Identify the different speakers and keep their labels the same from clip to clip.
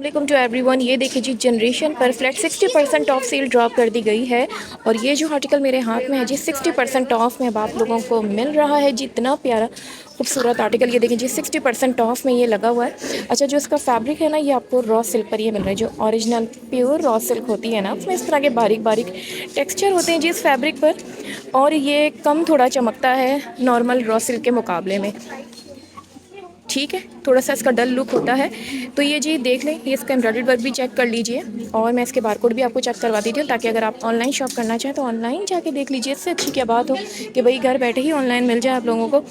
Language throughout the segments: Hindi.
Speaker 1: Welcome to everyone. ये देखिए जी, जनरेशन पर फ्लैट 60% ऑफ सेल ड्रॉप कर दी गई है। और ये जो आर्टिकल मेरे हाथ में है जी, 60% ऑफ में अब आप लोगों को मिल रहा है जी। इतना प्यारा खूबसूरत आर्टिकल ये देखिए जी, 60% ऑफ में ये लगा हुआ है। अच्छा, जो इसका फैब्रिक है ना, ये आपको रॉ सिल्क पर ये मिल रहा है, जो ओरिजिनल प्योर रॉ सिल्क होती है ना, उसमें इस तरह के बारीक बारीक टेक्स्चर होते हैं जी इस फैब्रिक पर। और ये कम थोड़ा चमकता है नॉर्मल रॉ सिल्क के मुकाबले में। ठीक है, थोड़ा सा इसका डल लुक होता है। तो ये जी देख लें, ये इसका एम्ब्रॉयडरी वर्क भी चेक कर लीजिए। और मैं इसके बारकोड भी आपको चेक करवा देती हूँ, ताकि अगर आप ऑनलाइन शॉप करना चाहें तो ऑनलाइन जाके देख लीजिए। इससे अच्छी क्या बात हो कि भाई घर बैठे ही ऑनलाइन मिल जाए आप लोगों को।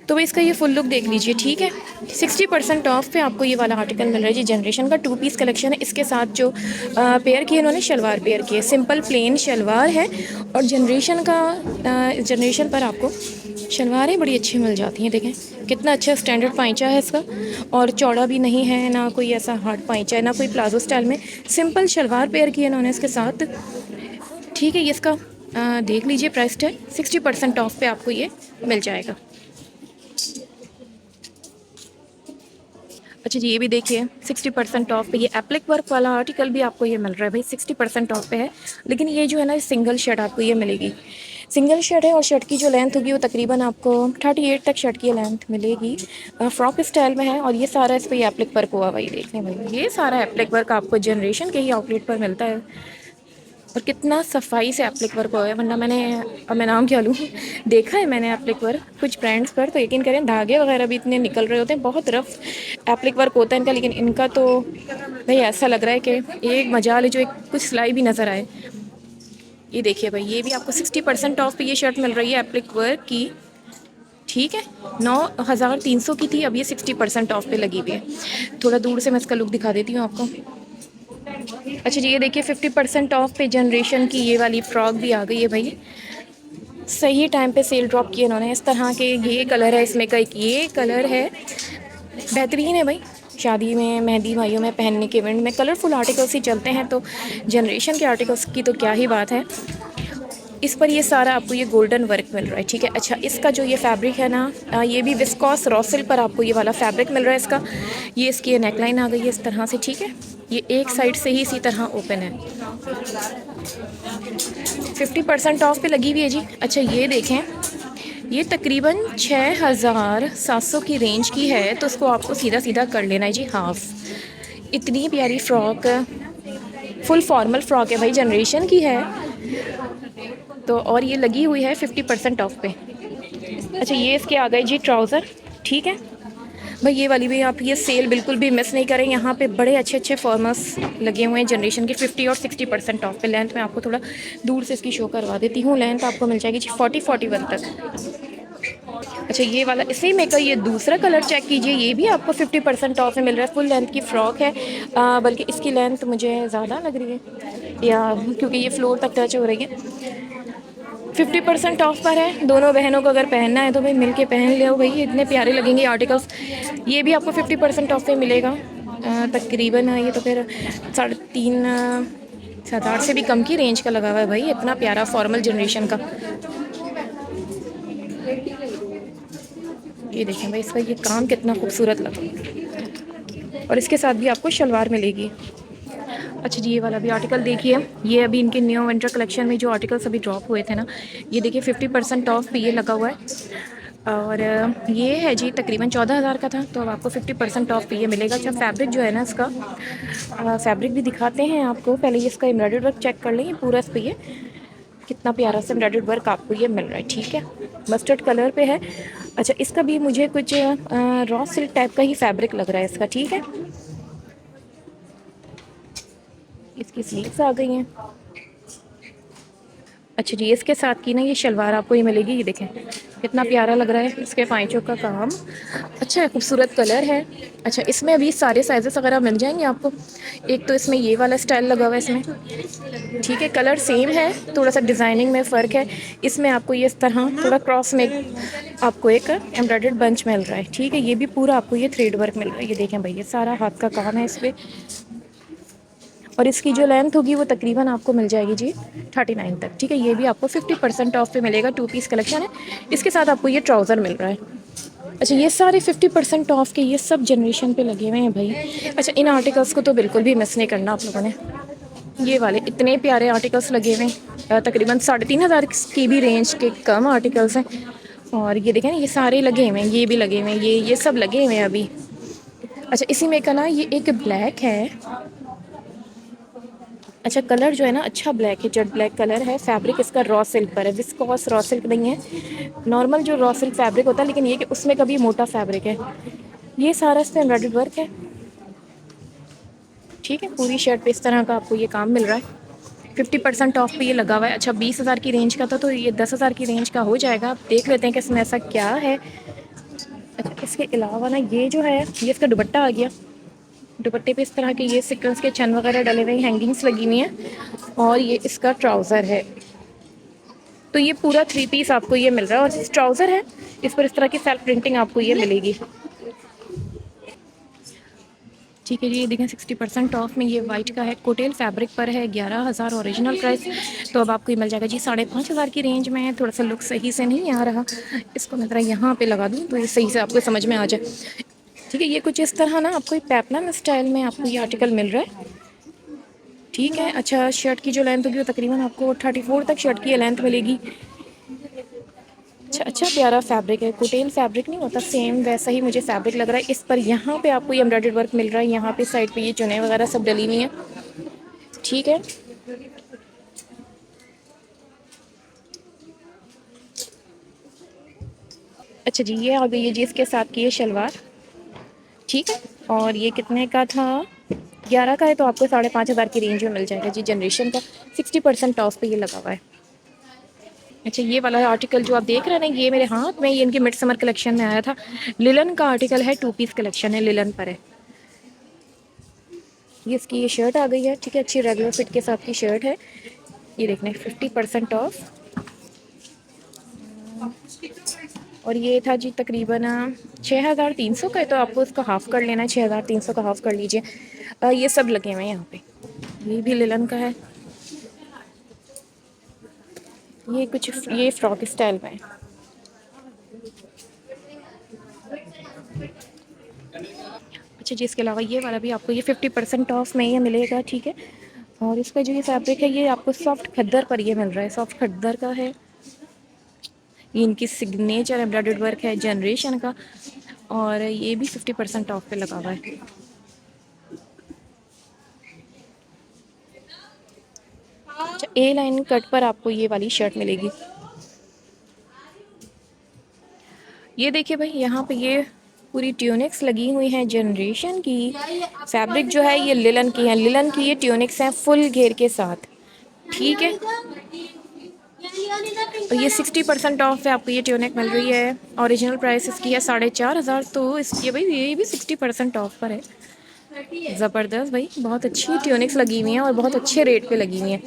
Speaker 1: तो भाई इसका ये फुल लुक देख लीजिए। ठीक है, 60% ऑफ पे आपको ये वाला आर्टिकल मिल रहा है जी। जनरेशन का 2 पीस कलेक्शन है। इसके साथ जो पेयर किए इन्होंने, शलवार पेयर किए, सिंपल प्लेन शलवार है। और जनरेशन पर आपको शलवारें बड़ी अच्छी मिल जाती हैं। देखें कितना अच्छा स्टैंडर्ड पाइचा है इसका, और चौड़ा भी नहीं है, ना कोई ऐसा हार्ड पाइचा है, ना कोई प्लाजो स्टाइल में। सिंपल शलवार पेयर की इन्होंने इसके साथ। ठीक है, ये इसका देख लीजिए प्राइस टैग। 60% ऑफ पे आपको ये मिल जाएगा। अच्छा जी, ये भी देखिए 60% ऑफ पे ये एप्लिक वर्क वाला आर्टिकल भी आपको ये मिल रहा है भाई। 60% ऑफ पे है, लेकिन ये जो है ना, सिंगल शर्ट आपको ये मिलेगी। सिंगल शर्ट है, और शर्ट की जो लेंथ होगी वो तकरीबन आपको 38 तक शर्ट की लेंथ मिलेगी। फ्रॉक स्टाइल में है, और ये सारा इस पर एप्लिक वर्क हुआ भाई। देखें भाई, ये सारा एप्लिक वर्क आपको जनरेशन के ही आउटलेट पर मिलता है। और कितना सफाई से एप्लिक वर्क हुआ है, वरना मैंने, अब मैं नाम क्या लूँ, देखा है मैंने एप्लिक वर्क कुछ ब्रांड्स पर, तो यकीन करें धागे वगैरह भी इतने निकल रहे होते हैं। बहुत रफ एप्लिक वर्क होता है इनका, लेकिन इनका तो भाई ऐसा लग रहा है कि एक मजाल है जो एक कुछ सिलाई भी नज़र आए। ये देखिए भाई, ये भी आपको 60% ऑफ पे ये शर्ट मिल रही है एप्लिक वर्क की। ठीक है, 9,300 की थी, अब ये 60% ऑफ पे लगी हुई है। थोड़ा दूर से मैं इसका लुक दिखा देती हूँ आपको। अच्छा जी, ये देखिए 50% ऑफ पे जनरेशन की ये वाली फ्रॉक भी आ गई है भाई। सही टाइम पे सेल ड्रॉप किए इन्होंने। इस तरह के ये कलर है इसमें का, एक ये कलर है, बेहतरीन है भाई। शादी में, मेहंदी भाइयों में पहनने के इवेंट में कलरफुल आर्टिकल्स ही चलते हैं, तो जनरेशन के आर्टिकल्स की तो क्या ही बात है। इस पर ये सारा आपको ये गोल्डन वर्क मिल रहा है। ठीक है, अच्छा इसका जो ये फैब्रिक है ना, ये भी विस्कॉस रॉसिल पर आपको ये वाला फैब्रिक मिल रहा है इसका। ये इसकी नेकलाइन आ गई है इस तरह से। ठीक है, ये एक साइड से ही इसी तरह ओपन है। 50% ऑफ पे लगी हुई है जी। अच्छा ये देखें, ये तकरीबन 6,700 की रेंज की है, तो उसको आपको सीधा सीधा कर लेना है जी हाफ। इतनी प्यारी फ्रॉक, फुल फॉर्मल फ्रॉक है भाई, जनरेशन की है तो। और ये लगी हुई है 50% ऑफ पे। अच्छा, ये इसके आ गए जी ट्राउज़र। ठीक है भाई, ये वाली भी आप ये सेल बिल्कुल भी मिस नहीं करें। यहाँ पे बड़े अच्छे अच्छे फॉर्मल्स लगे हुए हैं जनरेशन के 50 और 60% ऑफ पे। लेंथ मैं आपको थोड़ा दूर से इसकी शो करवा देती हूँ। लेंथ आपको मिल जाएगी जी 40-41 तक। अच्छा, ये वाला इसी में का ये दूसरा कलर चेक कीजिए, ये भी आपको 50% ऑफ में मिल रहा है। फुल लेंथ की फ़्रॉक है, बल्कि इसकी लेंथ मुझे ज़्यादा लग रही है, या क्योंकि ये फ्लोर तक टच हो रही है। 50% ऑफ पर है। दोनों बहनों को अगर पहनना है तो भाई मिल के पहन लो भाई, इतने प्यारे लगेंगे आर्टिकल्स। ये भी आपको 50% ऑफ पे मिलेगा। तकरीबन ये तो फिर 3.5 7-8 से भी कम की रेंज का लगा हुआ है भाई। इतना प्यारा फॉर्मल जनरेशन का। ये देखें भाई, इसका ये काम कितना खूबसूरत लगा, और इसके साथ भी आपको शलवार मिलेगी। अच्छा जी, ये वाला भी आर्टिकल देखिए, ये अभी इनके न्यू विंटर कलेक्शन में जो आर्टिकल्स अभी ड्रॉप हुए थे ना, ये देखिए 50% ऑफ पे ये लगा हुआ है। और ये है जी तकरीबन 14,000 का था, तो अब आपको 50% ऑफ पे ये मिलेगा। अच्छा, फैब्रिक जो है ना इसका, फैब्रिक भी दिखाते हैं आपको। पहले ये इसका एम्ब्रॉयडरी वर्क चेक कर लें, पूरा इस पर ये कितना प्यारा सा एम्ब्रॉयडरी वर्क आपको ये मिल रहा है। ठीक है, मस्टर्ड कलर पे है। अच्छा, इसका भी मुझे कुछ रॉ सिल्क टाइप का ही फैब्रिक लग रहा है इसका। ठीक है, इसकी स्लीव्स आ गई हैं। अच्छा जी, इसके साथ की ना ये शलवार आपको ये मिलेगी। ये देखें कितना प्यारा लग रहा है, इसके पाइचों का काम अच्छा है, खूबसूरत कलर है। अच्छा, इसमें अभी सारे साइजेस वगैरह मिल जाएंगे आपको। एक तो इसमें ये वाला स्टाइल लगा हुआ है इसमें। ठीक है, कलर सेम है, थोड़ा सा डिज़ाइनिंग में फ़र्क है। इसमें आपको ये इस तरह थोड़ा क्रॉस में आपको एक एम्ब्रॉयडर्ड बंच मिल रहा है। ठीक है, ये भी पूरा आपको ये थ्रेड वर्क मिल रहा है। ये देखें भाई, ये सारा हाथ का काम है इस पर। और इसकी जो लेंथ होगी वो तकरीबन आपको मिल जाएगी जी 39 तक। ठीक है, ये भी आपको 50% ऑफ पे मिलेगा। 2 पीस कलेक्शन है, इसके साथ आपको ये ट्राउज़र मिल रहा है। अच्छा ये सारे 50% ऑफ के ये सब जनरेशन पे लगे हुए हैं भाई। अच्छा इन आर्टिकल्स को तो बिल्कुल भी मिस नहीं करना आप लोगों ने। ये वाले इतने प्यारे आर्टिकल्स लगे हुए हैं, तकरीबन 3,500 की भी रेंज के कम आर्टिकल्स हैं। और ये देखें ये सारे लगे हुए हैं, ये भी लगे हुए हैं, ये सब लगे हुए हैं अभी। अच्छा इसी में का ना ये एक ब्लैक है। अच्छा कलर जो है ना अच्छा ब्लैक है, जेट ब्लैक कलर है। फैब्रिक इसका रॉ सिल्क पर है, विस्कोस रॉ सिल्क नहीं है, नॉर्मल जो रॉ सिल्क फैब्रिक होता है, लेकिन ये कि उसमें कभी मोटा फैब्रिक है। ये सारा इस पर एम्ब्रॉयडर्ड वर्क है। ठीक है पूरी शर्ट पे इस तरह का आपको ये काम मिल रहा है। 50% ऑफ पे ये लगा हुआ है। अच्छा 20,000 की रेंज का था तो ये 10,000 की रेंज का हो जाएगा। आप देख लेते हैं कि इसमें ऐसा क्या है। अच्छा इसके अलावा ना ये जो है ये इसका दुपट्टा आ गया। दुपट्टे पे इस तरह के ये सीक्वेंस के चन वगैरह डले हुए हैं, हैंगिंग्स लगी हुई हैं। और ये इसका ट्राउज़र है। तो ये पूरा 3 पीस आपको ये मिल रहा है। और ट्राउज़र है इस पर इस तरह की सेल्फ प्रिंटिंग आपको ये मिलेगी। ठीक है जी ये देखें 60% ऑफ में ये वाइट का है, कोटेल फैब्रिक पर है, 11,000 ओरिजिनल प्राइस। तो अब आपको ये मिल जाएगा जी 5,500 की रेंज में है। थोड़ा सा लुक सही से नहीं आ रहा, इसको मैं ज़रा यहाँ पे लगा दूँ तो ये सही से आपको समझ में आ जाए। ठीक है ये कुछ इस तरह ना आपको पेपलम स्टाइल में आपको ये आर्टिकल मिल रहा है। ठीक है अच्छा शर्ट की जो लेंथ होगी वो तकरीबन आपको 34 तक शर्ट की लेंथ मिलेगी। अच्छा अच्छा प्यारा फैब्रिक है, कोटेल फैब्रिक नहीं होता सेम वैसा ही मुझे फैब्रिक लग रहा है। इस पर यहाँ पे आपको ये एम्ब्रॉयडर्ड वर्क मिल रहा है, यहाँ पे साइड पे ये चुने वगैरह सब डली हुई हैं। ठीक है अच्छा जी ये आ गई है जी इसके साथ की ये शलवार। ठीक है और ये कितने का था, 11 का है, तो आपको 5,500 की रेंज में मिल जाएगा जी। जनरेशन का 60% ऑफ पे ये लगा हुआ है। अच्छा ये वाला आर्टिकल जो आप देख रहे हैं ये मेरे हाथ में, ये इनकी मिड समर कलेक्शन में आया था। लिलन का आर्टिकल है, 2 पीस कलेक्शन है, लिलन पर है। ये इसकी ये शर्ट आ गई है। ठीक है अच्छी रेगुलर फिट के साथ की शर्ट है। ये देखना 50% ऑफ। और ये था जी तकरीबन 6,300 का है, तो आपको इसका हाफ़ कर लेना है, 6,300 का हाफ़ कर लीजिए। ये सब लगे हुए हैं यहाँ पे। ये भी लिलन का है। ये कुछ ये फ्रॉक स्टाइल में है। अच्छा जी इसके अलावा ये वाला भी आपको ये 50% ऑफ में ये मिलेगा। ठीक है और इसका जो ये फैब्रिक है ये आपको सॉफ्ट खद्दर पर ये मिल रहा है, सॉफ्ट खद्दर का है। ये इनकी सिग्नेचर एम्ब्रॉयडर्ड वर्क है जनरेशन का। और ये भी 50% ऑफ पे लगा हुआ है। अच्छा ए लाइन कट पर आपको ये वाली शर्ट मिलेगी। ये देखिए भाई यहाँ पे ये पूरी ट्यूनिक्स लगी हुई हैं जनरेशन की। फैब्रिक जो है ये लिलन की है, लिलन की ये ट्यूनिक्स हैं फुल घेर के साथ। ठीक है और ये 60% ऑफ पे आपको ये ट्यूनिक मिल रही है। ओरिजिनल प्राइस इसकी है 4,500, तो इसकी भाई ये भी 60% ऑफ पर है। ज़बरदस्त भाई बहुत अच्छी ट्यूनिक्स लगी हुई हैं और बहुत अच्छे रेट पे लगी हुई हैं।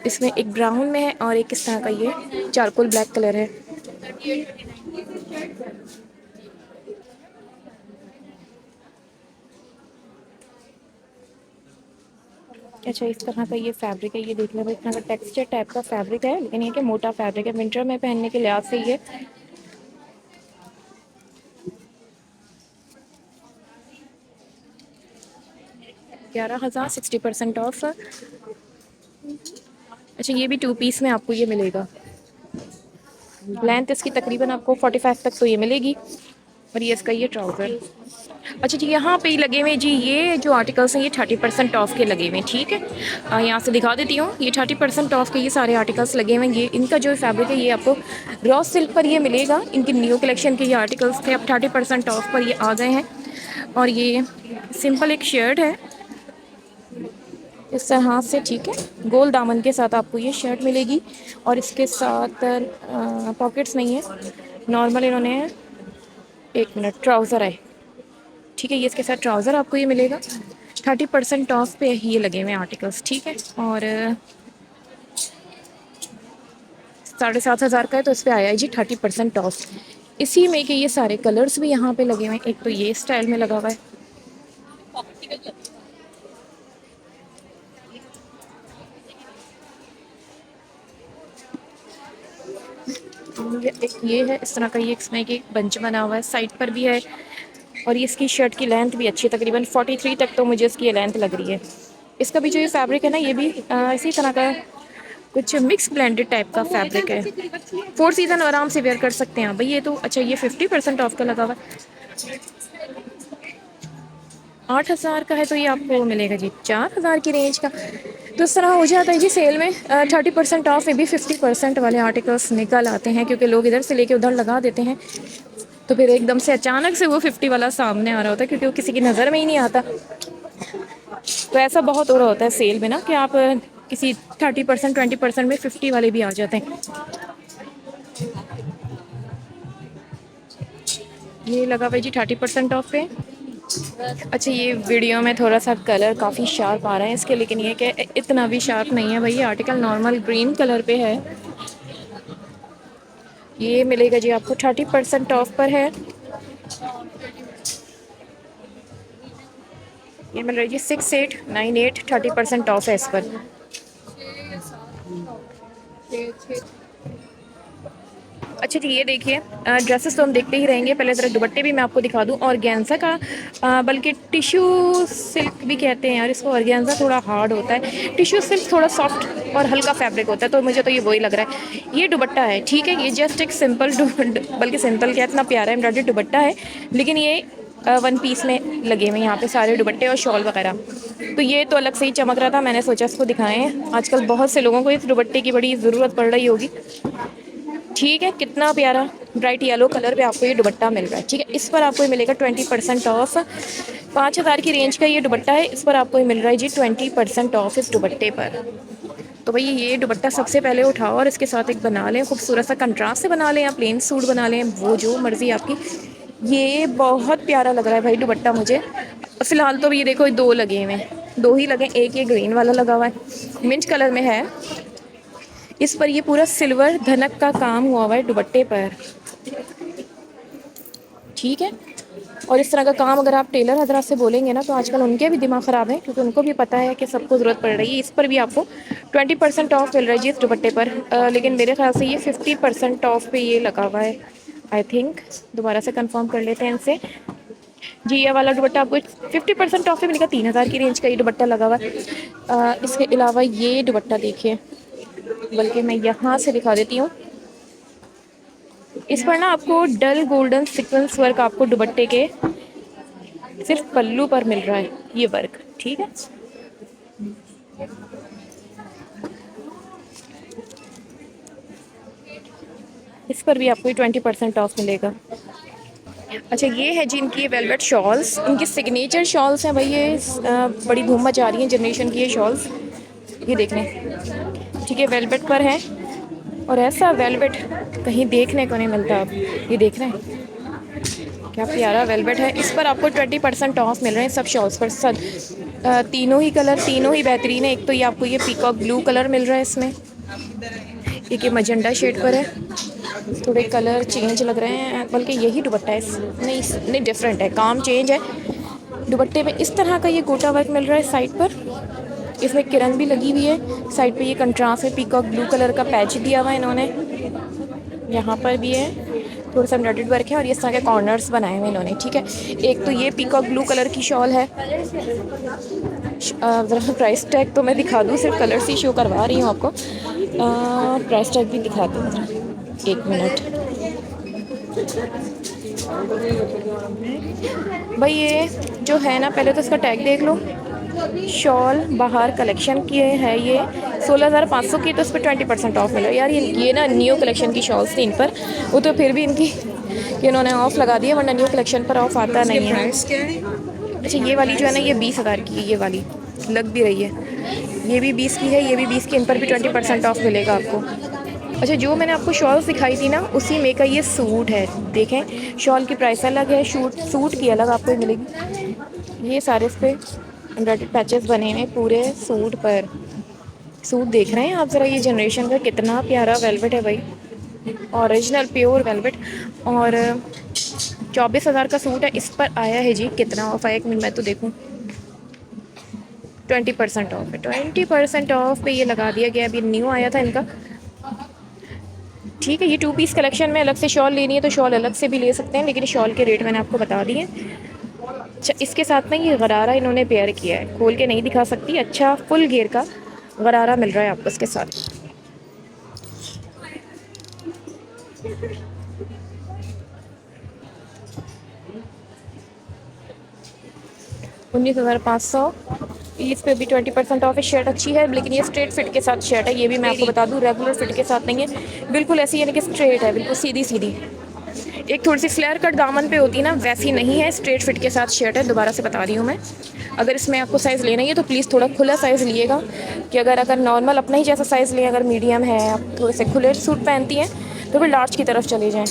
Speaker 1: इसमें एक ब्राउन में है और एक इस तरह का ये चारकोल ब्लैक कलर है। अच्छा इस तरह का ये फैब्रिक है, ये देख लें भाई इस तरह का टेक्सचर टाइप का फैब्रिक है, लेकिन ये कि मोटा फैब्रिक है, विंटर में पहनने के लिहाज से ये 11,000 60% ऑफ। अच्छा ये भी 2 पीस में आपको ये मिलेगा। लेंथ इसकी तकरीबन आपको 45 तक तो ये मिलेगी। और ये इसका ये ट्राउज़र। अच्छा जी यहाँ पे लगे हुए जी ये जो आर्टिकल्स हैं ये 30% ऑफ के लगे हुए हैं। ठीक है यहाँ से दिखा देती हूँ, ये 30% ऑफ के ये सारे आर्टिकल्स लगे हुए हैं। ये इनका जो फैब्रिक है ये आपको रॉ सिल्क पर ये मिलेगा। इनकी न्यू कलेक्शन के ये आर्टिकल्स थे, अब 30% ऑफ पर ये आ गए हैं। और ये सिंपल एक शर्ट है इस तरह से। ठीक है गोल दामन के साथ आपको ये शर्ट मिलेगी। और इसके साथ पॉकेट्स नहीं है, नॉर्मल इन्होंने एक मिनट ट्राउज़र है। ठीक है ये इसके साथ ट्राउज़र आपको ये मिलेगा। 30% ऑफ पे ये लगे हुए हैं आर्टिकल्स। ठीक है और 7,500 का है, तो इस पर आया है जी 30% ऑफ। इसी में के ये सारे कलर्स भी यहाँ पे लगे हुए हैं। एक तो ये स्टाइल में लगा हुआ है। एक ये है इस तरह का, ये इसमें एक बंच बना हुआ है, साइड पर भी है। और ये इसकी शर्ट की लेंथ भी अच्छी है, तकरीबन 43 तक तो मुझे इसकी लेंथ लग रही है। इसका भी जो ये फैब्रिक है ना, ये भी इसी तरह का कुछ मिक्स ब्लेंडेड टाइप का फैब्रिक है। 4 सीज़न आराम से वेयर कर सकते हैं आप भाई। ये तो अच्छा, ये 50% ऑफ का लगा हुआ है। 8,000 का है तो ये आपको मिलेगा जी 4,000 की रेंज का। तो इस तरह हो जाता है जी सेल में 30% ऑफ में भी 50% वाले आर्टिकल्स निकल आते हैं, क्योंकि लोग इधर से लेके उधर लगा देते हैं। तो फिर एकदम से अचानक से वो 50 वाला सामने आ रहा होता है, क्योंकि वो किसी की नज़र में ही नहीं आता। तो ऐसा बहुत हो रहा होता है सेल में ना, कि आप किसी 30% 20% में 50 वाले भी आ जाते हैं। ये लगा भाई जी 30% ऑफ पे। अच्छा, ये वीडियो में थोड़ा सा कलर काफ़ी शार्प आ रहा है इसके, लेकिन ये कि इतना भी शार्प नहीं है भाई। ये आर्टिकल नॉर्मल ग्रीन कलर पे है। ये मिलेगा जी आपको 30% ऑफ पर है। ये मिल रहा है जी 6898, 30% ऑफ है इस पर। अच्छा जी, ये देखिए ड्रेसेस तो हम देखते ही रहेंगे, पहले ज़रा दुपट्टे भी मैं आपको दिखा दूँ। ऑर्गेन्जा का बल्कि टिश्यू सिल्क भी कहते हैं यार इसको। ऑर्गेन्जा थोड़ा हार्ड होता है, टिश्यू सिल्क थोड़ा सॉफ्ट और हल्का फैब्रिक होता है, तो मुझे तो ये वही लग रहा है। ये दुपट्टा है, ठीक है, ये जस्ट एक सिंपल बल्कि सिंपल क्या, इतना प्यारा एम्ब्रॉयडरी दुपट्टा है, लेकिन ये वन पीस में लगे हुए यहाँ पे सारे दुपट्टे और शॉल वगैरह। तो ये तो अलग से ही चमक रहा था, मैंने सोचा इसको दिखाएं। आजकल बहुत से लोगों को इस दुपट्टे की बड़ी ज़रूरत पड़ रही होगी। ठीक है, कितना प्यारा ब्राइट येलो कलर पे आपको ये दुपट्टा मिल रहा है। ठीक है, इस पर आपको ये मिलेगा 20% ऑफ। 5,000 की रेंज का ये दुपट्टा है, इस पर आपको ये मिल रहा है जी 20% ऑफ इस दुपट्टे पर। तो भाई ये दुपट्टा सबसे पहले उठाओ और इसके साथ एक बना लें, खूबसूरत सा कंट्रास्ट से बना लें या प्लेन सूट बना लें, वो जो मर्ज़ी आपकी। ये बहुत प्यारा लग रहा है भाई दुपट्टा मुझे। फ़िलहाल तो ये देखो, दो लगे हुए हैं, दो ही लगे। एक ये ग्रीन वाला लगा हुआ है, मिंट कलर में है। इस पर ये पूरा सिल्वर धनक का काम हुआ हुआ है दुपट्टे पर। ठीक है, और इस तरह का काम अगर आप टेलर हजरात से बोलेंगे ना, तो आजकल उनके भी दिमाग ख़राब है, क्योंकि उनको भी पता है कि सबको ज़रूरत पड़ रही है। इस पर भी आपको 20% ऑफ मिल रहा है जी इस दुपट्टे पर। लेकिन मेरे ख्याल से ये 50% ऑफ पे ये लगा हुआ है, आई थिंक। दोबारा से कंफर्म कर लेते हैं इनसे जी। ये वाला दुपट्टा आपको 50% ऑफ पे मिलेगा, 3,000 की रेंज का ये दुपट्टा लगा हुआ है। इसके अलावा ये दुपट्टा देखिए, बल्कि मैं यहाँ से दिखा देती हूँ। इस पर ना आपको डल गोल्डन सीक्वेंस वर्क आपको दुपट्टे के सिर्फ पल्लू पर मिल रहा है ये वर्क। ठीक है, इस पर भी आपको 20% ऑफ मिलेगा। अच्छा, ये है जी इनकी वेलवेट शॉल्स, इनकी सिग्नेचर शॉल्स हैं भाई। ये बड़ी धूम मचा रही है जनरेशन की ये शॉल्स, ये देख लें। ठीक है, वेलवेट पर है, और ऐसा वेलवेट कहीं देखने को नहीं मिलता। अब ये देख रहे हैं क्या प्यारा वेलवेट है। इस पर आपको 20% ऑफ मिल रहे हैं सब शॉल्स पर। सब तीनों ही कलर तीनों ही बेहतरीन है। एक तो ये आपको ये पीकॉक ब्लू कलर मिल रहा है इसमें, एक ये मजेंडा शेड पर है। थोड़े कलर चेंज लग रहे हैं, बल्कि यही दुपट्टा है नहीं नहीं, डिफरेंट है, काम चेंज है। दुपट्टे में इस तरह का ये गोटा वर्क मिल रहा है साइड पर, इसमें किरण भी लगी हुई है। साइड पे ये कंट्रास्ट में पीकॉक ब्लू कलर का पैच दिया हुआ है इन्होंने, यहाँ पर भी है थोड़ा सा एम्ब्रॉयडर्ड वर्क है, और ये इस तरह के कॉर्नर्स बनाए हुए इन्होंने। ठीक है, एक तो ये पीकॉक ब्लू कलर की शॉल है। ज़रा प्राइस टैग तो मैं दिखा दूँ, सिर्फ कलर ही शो करवा रही हूँ आपको। प्राइस टैग भी दिखा दूँ ज़रा, एक मिनट भाई। ये जो है ना, पहले तो इसका टैग देख लो। शॉल बाहर कलेक्शन की है ये 16,500 की, तो इस पर 20% ऑफ मिला यार। ये ना न्यू कलेक्शन की शॉल्स थी इन पर, वो तो फिर भी इनकी कि इन्होंने ऑफ़ लगा दिया, वरना न्यू कलेक्शन पर ऑफ़ आता नहीं है। अच्छा, ये वाली जो है ना, ये 20,000 की है, ये वाली लग भी रही है। ये भी 20 की है, ये भी 20 की, इन पर भी 20% ऑफ मिलेगा आपको। अच्छा, जो मैंने आपको शॉल्स दिखाई थी ना, उसी में का ये सूट है। देखें, शॉल की प्राइस अलग है, सूट की अलग आपको मिलेगी। ये सारे इस पर एम्ब्रॉयडर्ड पैचेस बने हुए पूरे सूट पर। सूट देख रहे हैं आप ज़रा, ये जनरेशन का कितना प्यारा वेलवेट है भाई, ओरिजिनल प्योर वेलवेट। और 24,000 का सूट है। इस पर आया है जी कितना ऑफ आया, एक मिनट मैं तो देखूं। 20% ऑफ है, 20% ऑफ पे ये लगा दिया गया, अभी न्यू आया था इनका। ठीक है। ये 2 पीस कलेक्शन में अलग से शॉल लेनी है तो शॉल अलग से भी ले सकते हैं, लेकिन शॉल के रेट मैंने आपको बता दिए। अच्छा, इसके साथ ना ये गरारा इन्होंने पेयर किया है, खोल के नहीं दिखा सकती। अच्छा, फुल घेर का गरारा मिल रहा है आपको इसके साथ। 19,500। इस पे भी 20% ऑफ है। शर्ट अच्छी है, लेकिन ये स्ट्रेट फिट के साथ शर्ट है, ये भी मैं आपको बता दूं, रेगुलर फिट के साथ नहीं है, बिल्कुल ऐसी यानी कि स्ट्रेट है, बिल्कुल सीधी सीधी। एक थोड़ी सी फ्लेयर कट दामन पे होती है ना, वैसी नहीं है, स्ट्रेट फिट के साथ शर्ट है। दोबारा से बता रही हूँ मैं। अगर इसमें आपको साइज़ लेना ही है तो प्लीज़ थोड़ा खुला साइज़ लिएगा, कि अगर नॉर्मल अपना ही जैसा साइज़ लें, अगर मीडियम है, आप थोड़े से खुले सूट पहनती हैं तो फिर लार्ज की तरफ चले जाएँ।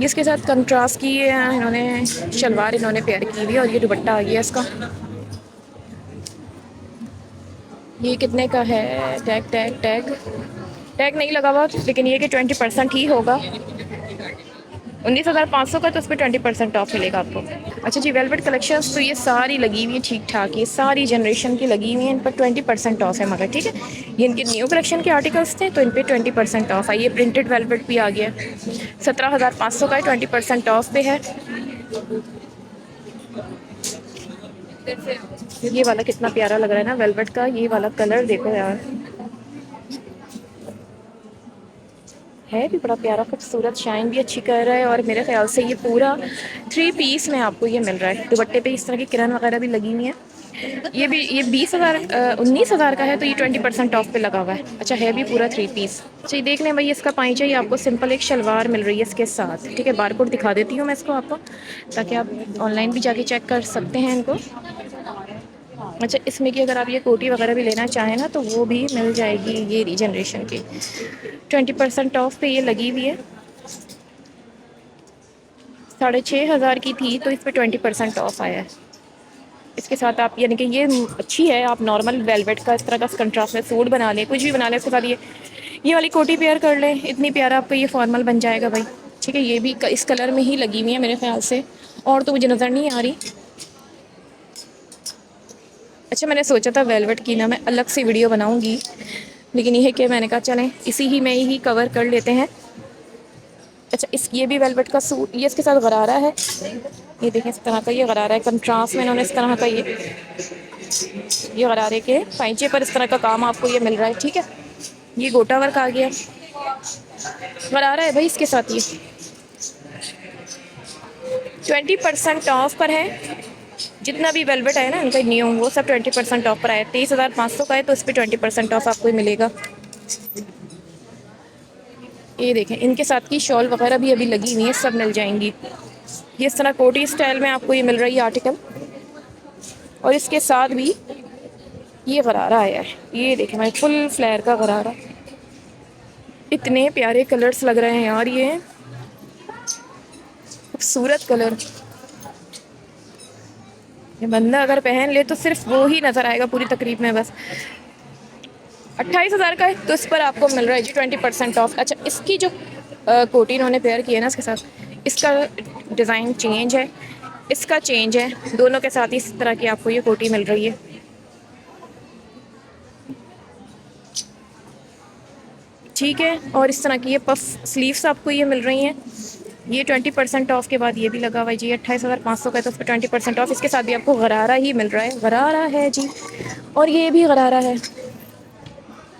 Speaker 1: इसके साथ कंट्रास्ट की इन्होंने शलवार इन्होंने पेयर की हुई है, और ये दुपट्टा आ गया इसका। ये कितने का है? टैग टैग टैग टैग नहीं लगा हुआ, लेकिन ये कि 20% ही होगा। 19,500 का, तो उस पर 20% ऑफ मिलेगा आपको। अच्छा जी, वेलवेट कलेक्शंस तो ये सारी लगी हुई है ठीक ठाक, ये सारी जनरेशन की लगी हुई हैं, इन पर 20% ऑफ है मगर, ठीक है। ये इनके न्यू कलेक्शन के आर्टिकल्स थे तो इन पर 20% ऑफ है। ये प्रिंटेड वेलवेट भी आ गया, 17,500 का है, 20% ऑफ पे है। ये वाला कितना प्यारा लग रहा है ना वेलवेट का, ये वाला कलर देखो यार, है भी बड़ा प्यारा खूबसूरत, शाइन भी अच्छी कर रहा है। और मेरे ख्याल से ये पूरा 3 पीस में आपको ये मिल रहा है। दुपट्टे पे इस तरह की किरण वगैरह भी लगी हुई है। ये भी, ये 20,000 19,000 का है, तो ये 20% ऑफ पे लगा हुआ है। अच्छा, है भी पूरा 3 पीस। अच्छा, ये देख लें भाई, इसका पाइचा ही आपको सिंपल एक शलवार मिल रही है इसके साथ, ठीक है। बारकोड दिखा देती हूँ मैं इसको आपको, ताकि आप ऑनलाइन भी जाके चेक कर सकते हैं इनको। अच्छा, इसमें कि अगर आप ये कोटी वगैरह भी लेना चाहें ना, तो वो भी मिल जाएगी, ये रीजनरेशन की 20% ऑफ पे ये लगी हुई है। 6,500 की थी, तो इस पर 20% ऑफ आया है। इसके साथ आप यानी कि ये अच्छी है, आप नॉर्मल वेलवेट का इस तरह का कंट्रास्ट में सूट बना लें, कुछ भी बना लें, इसके साथ ये वाली कोटी पेयर कर लें, इतनी प्यारा आपको ये फॉर्मल बन जाएगा भाई, ठीक है। ये भी इस कलर में ही लगी हुई है मेरे ख्याल से, और तो मुझे नज़र नहीं आ रही। अच्छा, मैंने सोचा था वेलवेट की ना मैं अलग से वीडियो बनाऊंगी, लेकिन ये है कि मैंने कहा चलें इसी ही में ही कवर कर लेते हैं। अच्छा, ये भी वेलवेट का सूट, ये इसके साथ गरारा है, ये देखें इस तरह का ये गरारा है, कंट्रास्ट में इन्होंने इस तरह का ये गरारे के पाइचे पर इस तरह का काम आपको ये मिल रहा है, ठीक है। ये गोटा वर्क आ गया, गरारा है भाई इसके साथ। ये 20% ऑफ पर है, जितना भी वेलवेट है ना इनका न्यू, वो सब 20% ऑफ पर आया। 23,500 का है, तो इस पर 20% ऑफ आपको मिलेगा। ये देखें, इनके साथ की शॉल वगैरह भी अभी लगी हुई है, सब मिल जाएंगी। ये इस तरह कोटी स्टाइल में आपको ये मिल रही है आर्टिकल, और इसके साथ भी ये गरारा आया है। ये देखें भाई, फुल फ्लेयर का गरारा, इतने प्यारे कलर्स लग रहे हैं यार, ये खूबसूरत कलर। ये बंदा अगर पहन ले तो सिर्फ वो ही नज़र आएगा पूरी तकरीब में बस। 28,000 का है, तो इस पर आपको मिल रहा है जी 20% ऑफ। अच्छा, इसकी जो कोटी इन्होंने पेयर की है ना इसके साथ, इसका डिज़ाइन चेंज है, इसका चेंज है, दोनों के साथ इस तरह की आपको ये कोटी मिल रही है। ठीक है, और इस तरह की ये पफ स्लीव्स आपको ये मिल रही हैं। ये 20% ऑफ के बाद ये भी लगा हुआ है जी, 28,500 का है, तो उस पर 20% ऑफ। इसके साथ भी आपको गरारा ही मिल रहा है, गरारा है जी, और ये भी गरारा है।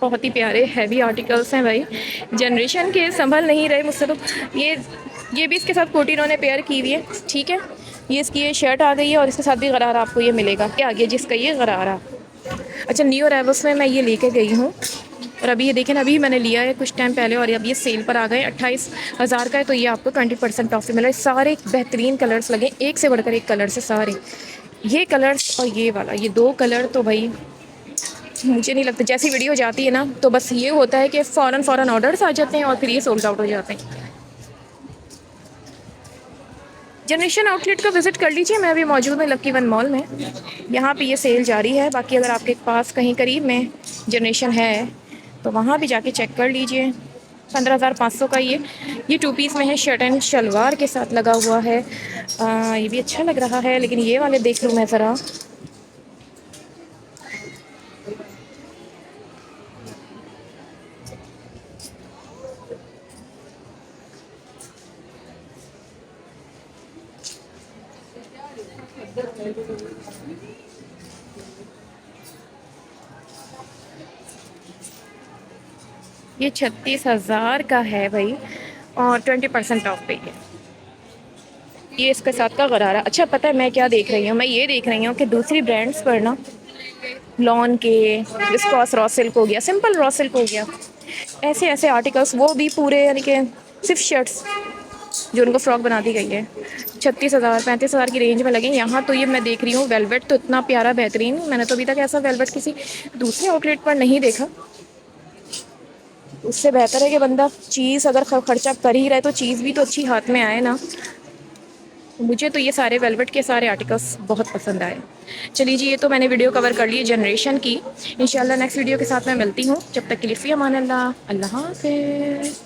Speaker 1: बहुत ही प्यारे हैवी आर्टिकल्स हैं भाई, जनरेशन के संभल नहीं रहे मुझसे तो। ये भी इसके साथ कोटी इन्होंने पेयर की हुई है, ठीक है। ये इसकी ये शर्ट आ गई है, और इसके साथ भी गरारा आपको ये मिलेगा। क्या आ गया जिसका ये गरारा। अच्छा, न्यू अराइवल्स में मैं ये लेके गई हूँ, और अभी ये देखें, अभी मैंने लिया है कुछ टाइम पहले, और अब ये सेल पर आ गए। 28,000 का है, तो ये आपको 20% ऑफ मिल रहा है। सारे बेहतरीन कलर्स लगे, एक से बढ़कर एक कलर से सारे। ये कलर्स और ये वाला, ये 2 कलर तो भाई मुझे नहीं लगता, जैसी वीडियो जाती है ना तो बस ये होता है कि फ़ौरन ऑर्डर्स आ जाते हैं और फिर ये सोल्ड आउट हो जाते हैं। जनरेशन आउटलेट का विज़िट कर लीजिए, मैं अभी मौजूद हूँ लकी वन मॉल में, यहाँ पे ये सेल जारी है। बाकी अगर आपके पास कहीं करीब में जनरेशन है तो वहाँ भी जाके चेक कर लीजिए। 15,500 का ये 2 पीस में है, शर्ट एंड शलवार के साथ लगा हुआ है। ये भी अच्छा लग रहा है, लेकिन ये वाले देख लूँ मैं ज़रा। ये 36,000 का है भाई, और 20% ऑफ पे है। ये इसके साथ का गरारा। अच्छा पता है मैं क्या देख रही हूँ, मैं ये देख रही हूँ कि दूसरी ब्रांड्स पर ना, लॉन के, विस्कॉस रॉ सिल्क हो गया, सिंपल रॉ सिल्क हो गया, ऐसे ऐसे आर्टिकल्स, वो भी पूरे यानी कि सिर्फ शर्ट्स जो उनको फ्रॉक बना दी गई है, 36,000 35,000 की रेंज में लगे। यहाँ तो ये मैं देख रही हूँ वेलवेट तो इतना प्यारा बेहतरीन, मैंने तो अभी तक ऐसा वेलवेट किसी दूसरे आउटलेट पर नहीं देखा। उससे बेहतर है कि बंदा चीज़ अगर खर्चा कर ही रहा है तो चीज़ भी तो अच्छी हाथ में आए ना। मुझे तो ये सारे वेलवेट के सारे आर्टिकल्स बहुत पसंद आए। चलिए जी, ये तो मैंने वीडियो कवर कर ली जनरेशन की। इंशाल्लाह नेक्स्ट वीडियो के साथ मैं मिलती हूँ, जब तक के लिए फ़ी अमान अल्लाह, अल्लाह हाफ़िज़।